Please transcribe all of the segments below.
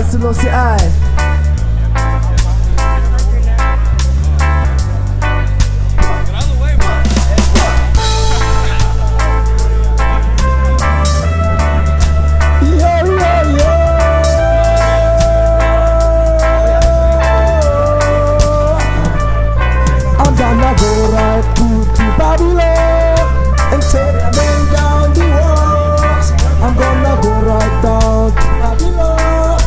Selassie I. I'm gonna go right to Babylon and take them down the walls. I'm gonna go right down to Babylon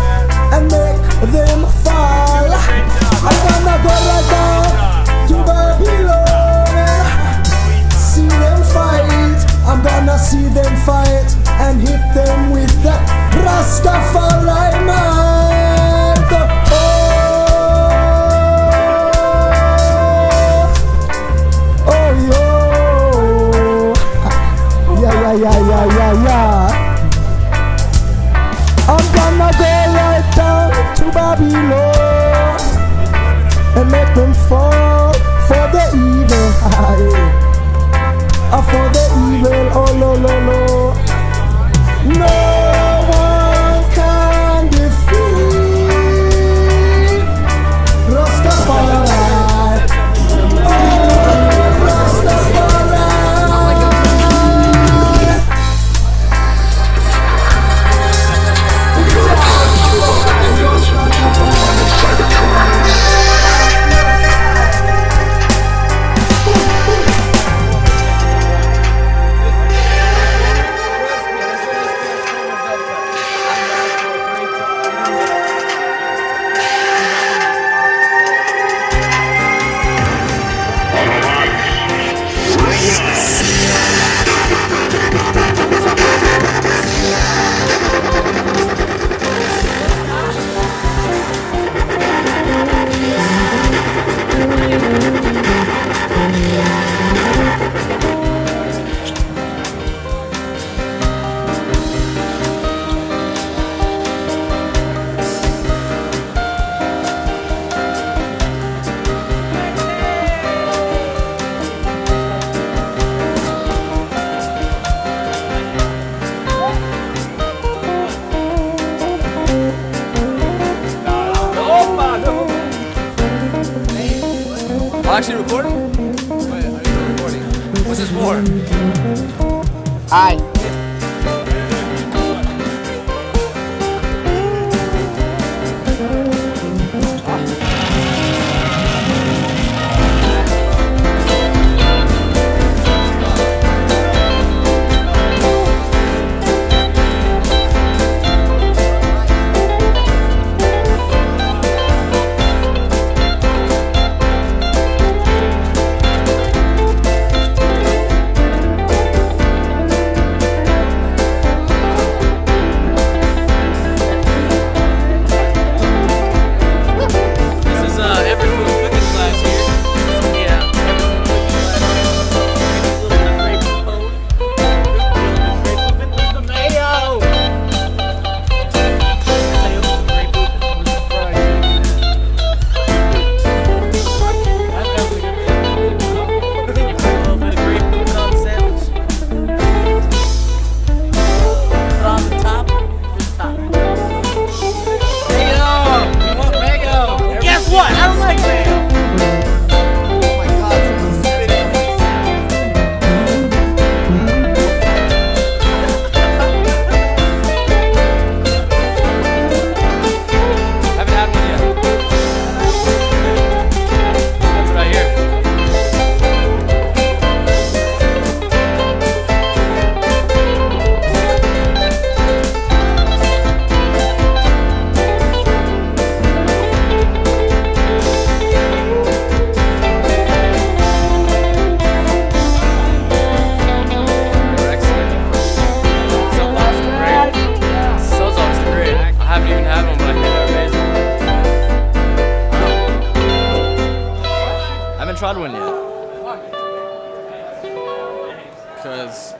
and make them fall. I'm gonna go right down to Babylon, see them fight. I'm gonna see them fight and hit them with the Rastafari might. Yeah. I'm gonna go right down to Babylon and make them fall for the evil. For the evil, oh no. No one can defeat Rastafari. Actually recording? Wait, are you recording? What's this for? Hi. Tried one yet. Because